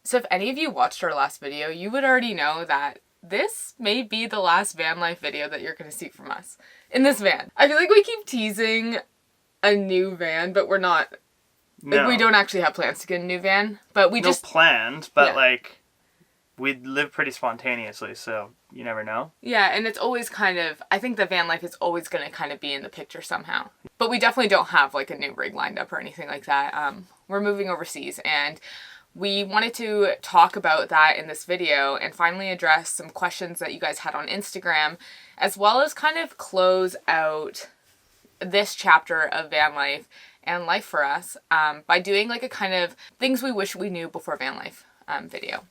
So if any of you watched our last video, you would already know that this may be the last van life video that you're going to see from us in this van. I feel like we keep teasing a new van, but we're not. No. Like, we don't actually have plans to get a new van, but we just... No plans, but yeah. like, we live pretty spontaneously, so you never know. Yeah, and it's always kind of, I think the van life is always going to kind of be in the picture somehow. But we definitely don't have like a new rig lined up or anything like that. We're moving overseas, and we wanted to talk about that in this video and finally address some questions that you guys had on Instagram, as well as kind of close out this chapter of van life and life for us by doing like a kind of things we wish we knew before van life video.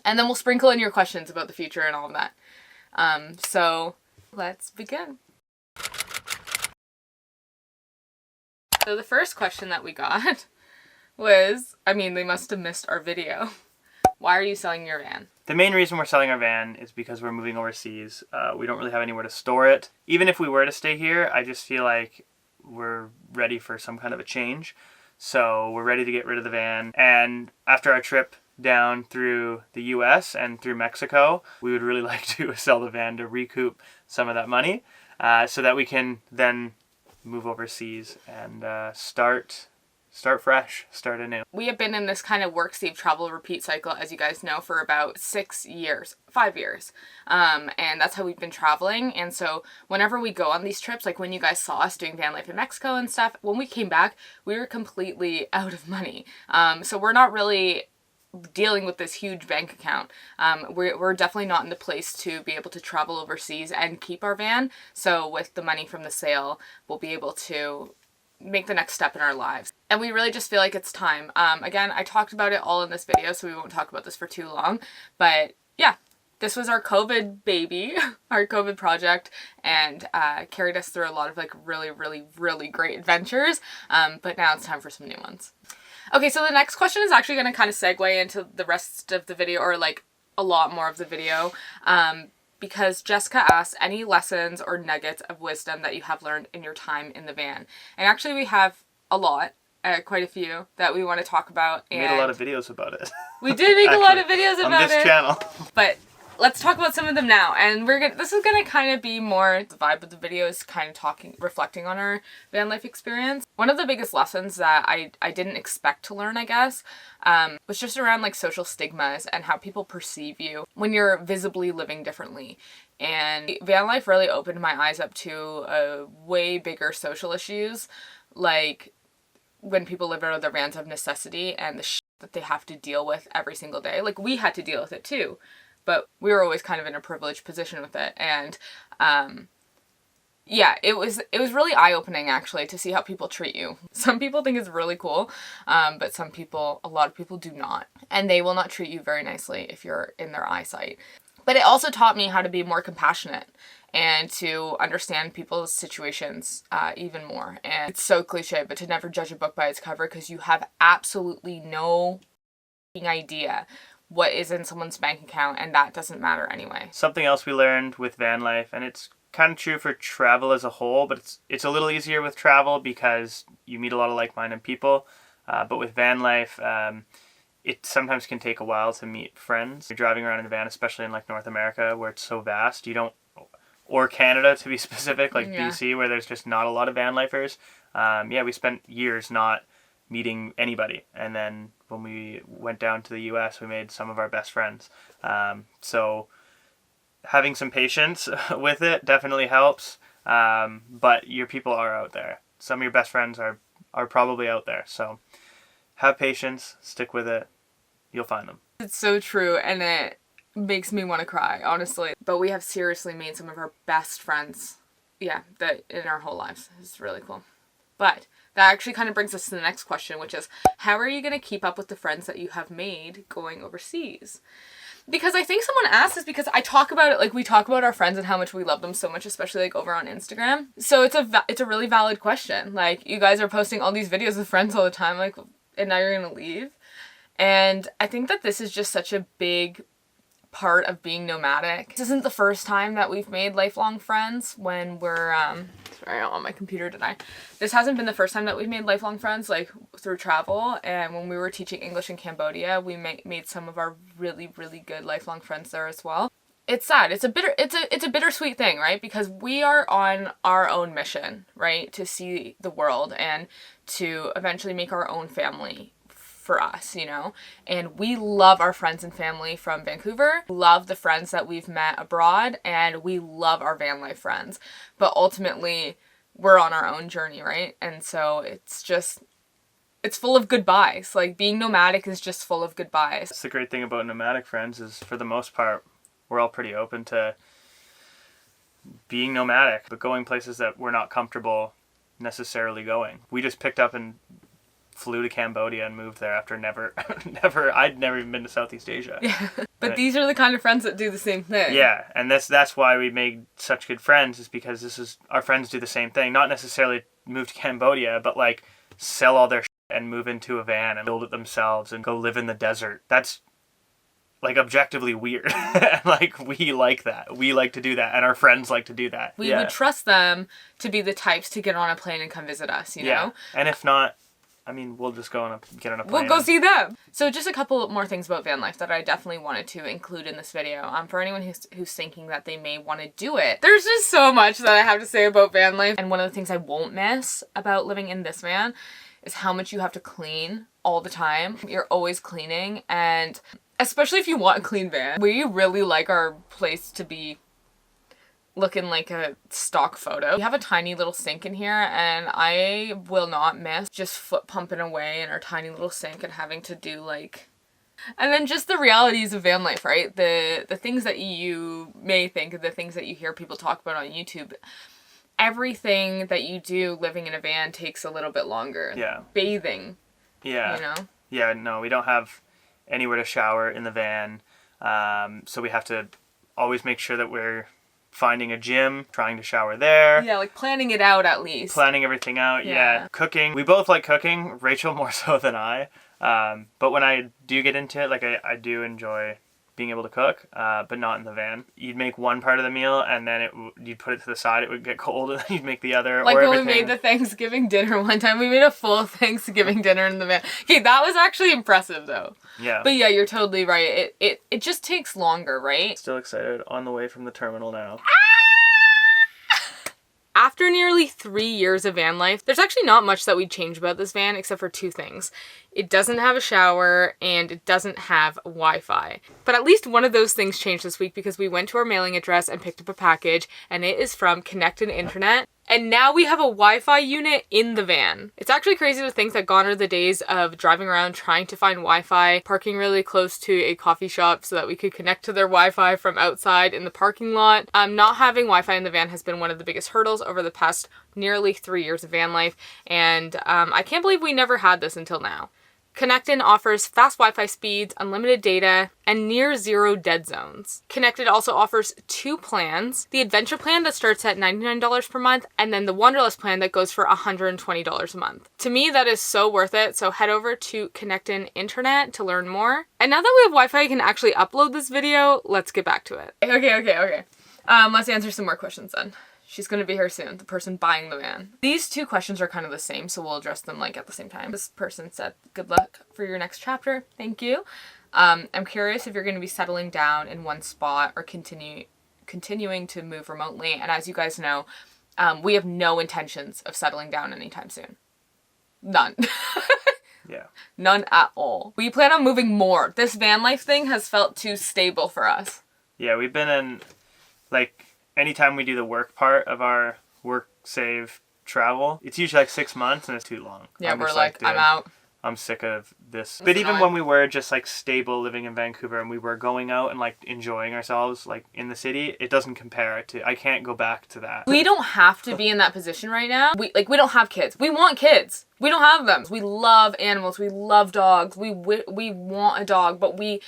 And then we'll sprinkle in your questions about the future and all of that. So let's begin. So the first question that we got was, I mean, they must have missed our video. Why are you selling your van? The main reason we're selling our van is because we're moving overseas. We don't really have anywhere to store it. Even if we were to stay here, I just feel like we're ready for some kind of a change. So we're ready to get rid of the van. And after our trip down through the US and through Mexico, we would really like to sell the van to recoup some of that money so that we can then move overseas and start fresh, start anew. We have been in this kind of work, save, travel, repeat cycle, as you guys know, for about 5 years. And that's how we've been traveling. And so whenever we go on these trips, like when you guys saw us doing van life in Mexico and stuff, when we came back, we were completely out of money. So we're not really dealing with this huge bank account. We're definitely not in the place to be able to travel overseas and keep our van. So with the money from the sale, we'll be able to make the next step in our lives. And we really just feel like it's time. Again, I talked about it all in this video, so we won't talk about this for too long. But yeah, this was our COVID baby, our COVID project, and carried us through a lot of like really, really, really great adventures. But now it's time for some new ones. Okay, so the next question is actually going to kind of segue into the rest of the video, or like a lot more of the video, because Jessica asked any lessons or nuggets of wisdom that you have learned in your time in the van. And actually we have a lot, quite a few that we want to talk about. And we made a lot of videos about it. We did make a lot of videos about it. On this channel. But let's talk about some of them now. And this is going to kind of be more, the vibe of the video is kind of reflecting on our van life experience. One of the biggest lessons that I didn't expect to learn, I guess, was just around like social stigmas and how people perceive you when you're visibly living differently. And van life really opened my eyes up to way bigger social issues, like when people live out of their vans of necessity and the shit that they have to deal with every single day. Like, we had to deal with it too, but we were always kind of in a privileged position with it. And yeah, it was really eye-opening actually to see how people treat you. Some people think it's really cool, but a lot of people do not. And they will not treat you very nicely if you're in their eyesight. But it also taught me how to be more compassionate and to understand people's situations even more. And it's so cliche, but to never judge a book by its cover, because you have absolutely no idea what is in someone's bank account, and that doesn't matter anyway. Something else we learned with van life, and it's kind of true for travel as a whole, but it's a little easier with travel because you meet a lot of like-minded people. But with van life, it sometimes can take a while to meet friends. You're driving around in a van, especially in like North America where it's so vast, or Canada to be specific, like yeah. BC, where there's just not a lot of van lifers. Yeah, we spent years not meeting anybody, and then when we went down to the US, we made some of our best friends. So having some patience with it definitely helps, but your people are out there. Some of your best friends are probably out there, so have patience, stick with it, you'll find them. It's so true, and it makes me want to cry, honestly. But we have seriously made some of our best friends, yeah, that in our whole lives. It's really cool. But that actually kind of brings us to the next question, which is, how are you going to keep up with the friends that you have made going overseas? Because I think someone asked this because I talk about it, like we talk about our friends and how much we love them so much, especially like over on Instagram. So it's a really valid question. Like, you guys are posting all these videos with friends all the time, like, and now you're going to leave. And I think that this is just such a big part of being nomadic. This isn't the first time that we've made lifelong friends when we're, sorry, I'm on my computer today. This hasn't been the first time that we've made lifelong friends, like, through travel. And when we were teaching English in Cambodia, we made some of our really, really good lifelong friends there as well. It's sad. It's a bittersweet thing, right? Because we are on our own mission, right? To see the world and to eventually make our own family for us, you know? And we love our friends and family from Vancouver, love the friends that we've met abroad, and we love our van life friends. But ultimately, we're on our own journey, right? And so it's full of goodbyes. Like, being nomadic is just full of goodbyes. That's the great thing about nomadic friends is, for the most part, we're all pretty open to being nomadic, but going places that we're not comfortable necessarily going. We just picked up and flew to Cambodia and moved there after I'd never even been to Southeast Asia. Yeah. But these are the kind of friends that do the same thing. Yeah, and that's why we made such good friends, is because our friends do the same thing. Not necessarily move to Cambodia, but like sell all their shit and move into a van and build it themselves and go live in the desert. That's like objectively weird. And like, we like that. We like to do that, and our friends like to do that. We would trust them to be the types to get on a plane and come visit us, you know? And if not, I mean, we'll just get on a plane. We'll go see them. So just a couple more things about van life that I definitely wanted to include in this video. For anyone who's thinking that they may want to do it, there's just so much that I have to say about van life. And one of the things I won't miss about living in this van is how much you have to clean all the time. You're always cleaning, and especially if you want a clean van. We really like our place to be looking like a stock photo. We have a tiny little sink in here, and I will not miss just foot pumping away in our tiny little sink and having to do like... And then just the realities of van life, right? The things that you may think, the things that you hear people talk about on YouTube. Everything that you do living in a van takes a little bit longer. Yeah. Bathing. Yeah. You know? Yeah, no, we don't have anywhere to shower in the van. So we have to always make sure that we're finding a gym, trying to shower there. Yeah, like planning it out at least. Planning everything out, yeah. Cooking. We both like cooking, Rachel more so than I. But when I do get into it, like I do enjoy being able to cook, but not in the van. You'd make one part of the meal, and then you'd put it to the side, it would get cold, and then you'd make the other. Like when we made the Thanksgiving dinner one time, we made a full Thanksgiving dinner in the van. Okay, that was actually impressive though. Yeah. But yeah, you're totally right. It just takes longer, right? Still excited, on the way from the terminal now. After nearly 3 years of van life, there's actually not much that we'd change about this van except for two things. It doesn't have a shower, and it doesn't have Wi-Fi. But at least one of those things changed this week, because we went to our mailing address and picked up a package, and it is from Connecten Internet. And now we have a Wi-Fi unit in the van. It's actually crazy to think that gone are the days of driving around trying to find Wi-Fi, parking really close to a coffee shop so that we could connect to their Wi-Fi from outside in the parking lot. Not having Wi-Fi in the van has been one of the biggest hurdles over the past nearly 3 years of van life, and I can't believe we never had this until now. Connecten offers fast Wi-Fi speeds, unlimited data, and near zero dead zones. Connecten also offers two plans: the Adventure plan that starts at $99 per month, and then the Wanderlust plan that goes for $120 a month. To me, that is so worth it, so head over to Connecten Internet to learn more. And now that we have Wi-Fi, I can actually upload this video. Let's get back to it. Okay. Let's answer some more questions then. She's going to be here soon, the person buying the van. These two questions are kind of the same, so we'll address them like at the same time. This person said, good luck for your next chapter. Thank you. I'm curious if you're going to be settling down in one spot or continuing to move remotely. And as you guys know, we have no intentions of settling down anytime soon. None. Yeah. None at all. We plan on moving more. This van life thing has felt too stable for us. Yeah, we've been in, like... Anytime we do the work part of our work save travel, it's usually like 6 months, and it's too long. Yeah, we're like, I'm out. I'm sick of this. But even when we were just like stable living in Vancouver and we were going out and like enjoying ourselves like in the city, it doesn't compare to, I can't go back to that. We don't have to be in that position right now. We don't have kids. We want kids. We don't have them. We love animals. We love dogs. We want a dog, but we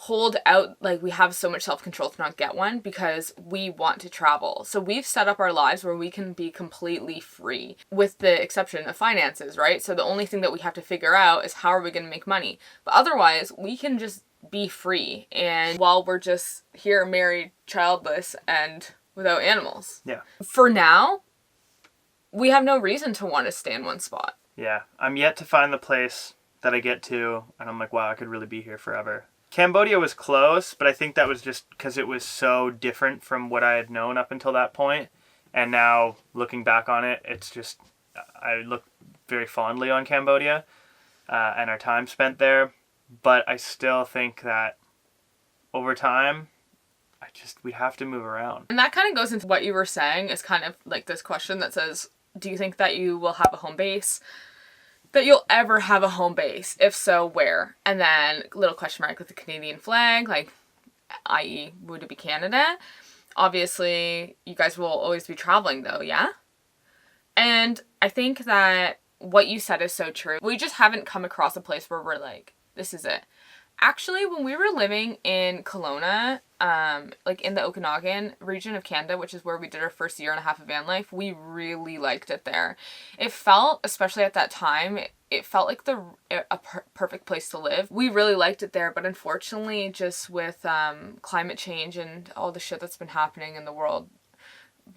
hold out, like, we have so much self-control to not get one because we want to travel. So we've set up our lives where we can be completely free, with the exception of finances, right? So the only thing that we have to figure out is how are we going to make money. But otherwise, we can just be free. And while we're just here married, childless, and without animals. Yeah. For now, we have no reason to want to stay in one spot. Yeah. I'm yet to find the place that I get to, and I'm like, wow, I could really be here forever. Cambodia was close, but I think that was just because it was so different from what I had known up until that point. And now, looking back on it, it's just, I look very fondly on Cambodia and our time spent there. But I still think that over time, we have to move around. And that kind of goes into what you were saying, is kind of like this question that says, do you think that you will have a home base? That you'll ever have a home base? If so, where? And then little question mark with the Canadian flag, like, i.e. would it be Canada? Obviously, you guys will always be traveling though, yeah? And I think that what you said is so true. We just haven't come across a place where we're like, this is it. Actually, when we were living in Kelowna, like in the Okanagan region of Canada, which is where we did our first year and a half of van life, we really liked it there. It felt, especially at that time, it felt like a perfect place to live. We really liked it there, but unfortunately, just with climate change and all the shit that's been happening in the world,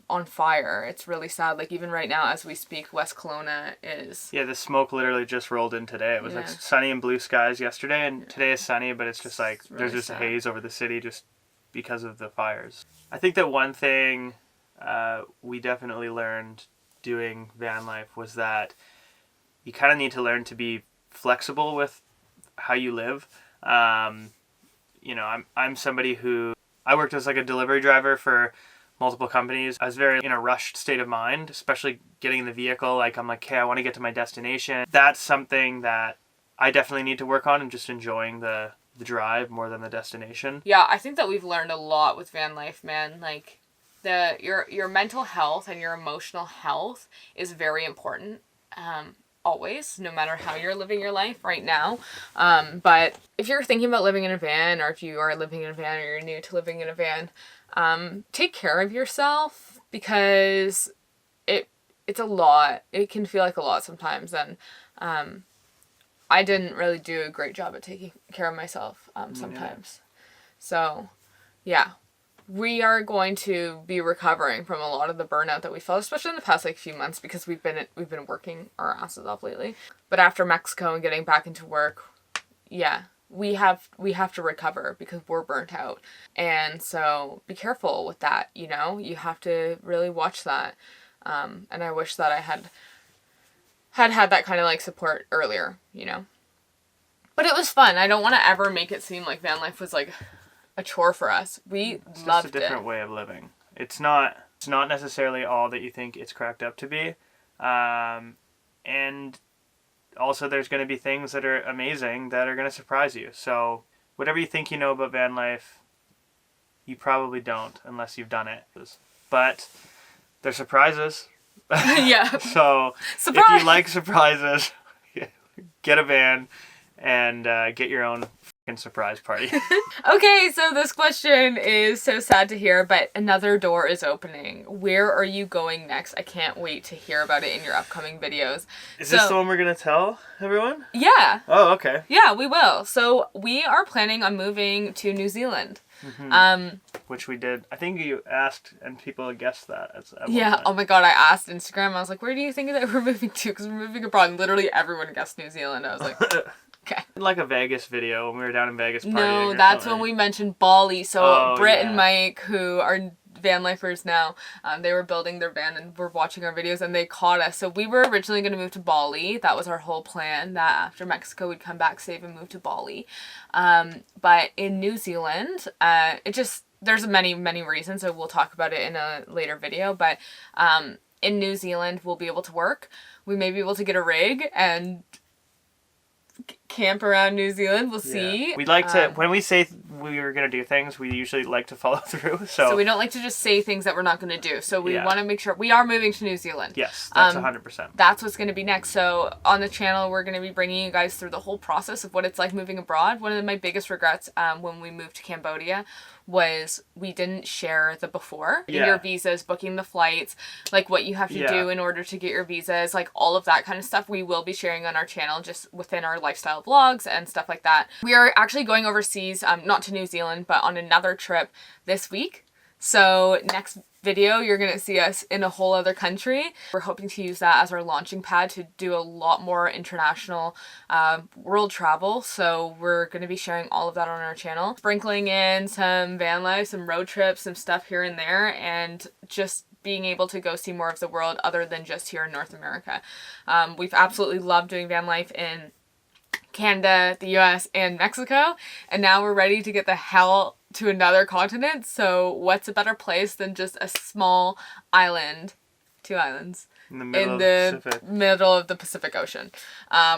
on fire. It's really sad. Like, even right now as we speak, West Kelowna is... Yeah, the smoke literally just rolled in today. It was like sunny and blue skies yesterday, and today is sunny, but it's just like really there's just sad. A haze over the city just because of the fires. I think that one thing we definitely learned doing van life was that you kind of need to learn to be flexible with how you live. You know, I'm somebody who... I worked as like a delivery driver for multiple companies. I was very in a rushed state of mind, especially getting in the vehicle. Like, I'm like, hey, I want to get to my destination. That's something that I definitely need to work on, and just enjoying the drive more than the destination. Yeah, I think that we've learned a lot with van life, man. Like, your mental health and your emotional health is very important. Always, no matter how you're living your life right now. But if you're thinking about living in a van, or if you are living in a van, or you're new to living in a van, take care of yourself, because it's a lot. It can feel like a lot sometimes, and I didn't really do a great job at taking care of myself sometimes. So yeah, we are going to be recovering from a lot of the burnout that we felt, especially in the past few months, because we've been working our asses off lately. But after Mexico and getting back into work, yeah, we have to recover, because we're burnt out. And so be careful with that, you know? You have to really watch that. And I wish that I had that kind of like support earlier, you know? But it was fun. I don't want to ever make it seem like van life was like a chore for us. It's loved just a different way of living. It's not necessarily all that you think it's cracked up to be. And also, there's going to be things that are amazing that are going to surprise you. So whatever you think you know about van life, you probably don't unless you've done it. But they're surprises. Yeah. So Surprise! If you like surprises, get a van and get your own fucking surprise party. Okay, so this question is so sad to hear, but another door is opening. Where are you going next? I can't wait to hear about it in your upcoming videos. Is this the one we're going to tell everyone? Yeah. Oh, okay. Yeah, we will. So we are planning on moving to New Zealand. Mm-hmm. Which we did. I think you asked and people guessed that. Yeah. Oh my god, I asked Instagram. I was like, where do you think that we're moving to? Because we're moving abroad. And literally everyone guessed New Zealand. I was like... Okay. Like a Vegas video when we were down in Vegas partying. No, that's when we mentioned Bali. So Britt and Mike, who are van lifers now, they were building their van and were watching our videos, and they caught us. So we were originally going to move to Bali. That was our whole plan, that after Mexico we'd come back safe and move to Bali. But in New Zealand, there's many reasons, so we'll talk about it in a later video. But in New Zealand, we'll be able to work. We may be able to get a rig and camp around New Zealand. We'll see. We'd like to, when we say we were going to do things, we usually like to follow through. So we don't like to just say things that we're not going to do. So we Yeah. want to make sure we are moving to New Zealand. yes, that's 100%. That's what's going to be next. So on the channel, we're going to be bringing you guys through the whole process of what it's like moving abroad. One of my biggest regrets when we moved to Cambodia was we didn't share the before. Yeah. Your visas, booking the flights, like what you have to Yeah. do in order to get your visas, like all of that kind of stuff we will be sharing on our channel just within our lifestyle vlogs and stuff like that. We are actually going overseas, not to New Zealand, but on another trip this week. So next video, you're going to see us in a whole other country. We're hoping to use that as our launching pad to do a lot more international world travel. So we're going to be sharing all of that on our channel. Sprinkling in some van life, some road trips, some stuff here and there, and just being able to go see more of the world other than just here in North America. We've absolutely loved doing van life in Canada, the US, and Mexico, and now we're ready to get the hell to another continent. So what's a better place than just a small island, 2 islands, In the middle in of the the Pacific. middle of the Pacific Ocean.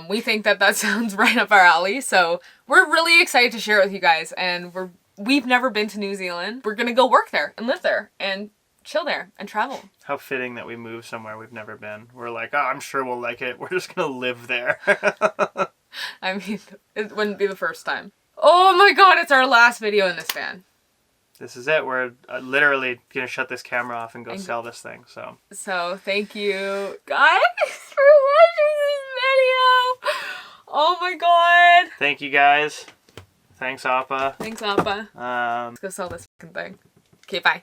We think that sounds right up our alley, so we're really excited to share it with you guys. And we've never been to New Zealand. We're gonna go work there and live there and chill there and travel. How fitting that we move somewhere we've never been. We're like, oh, I'm sure we'll like it. We're just going to live there. I mean, it wouldn't be the first time. Oh my god, it's our last video in this van. This is it. We're literally going to shut this camera off and go sell this thing. So thank you guys for watching this video. Oh my god. Thank you guys. Thanks, Appa. Thanks, Appa. Let's go sell this fucking thing. Okay, bye.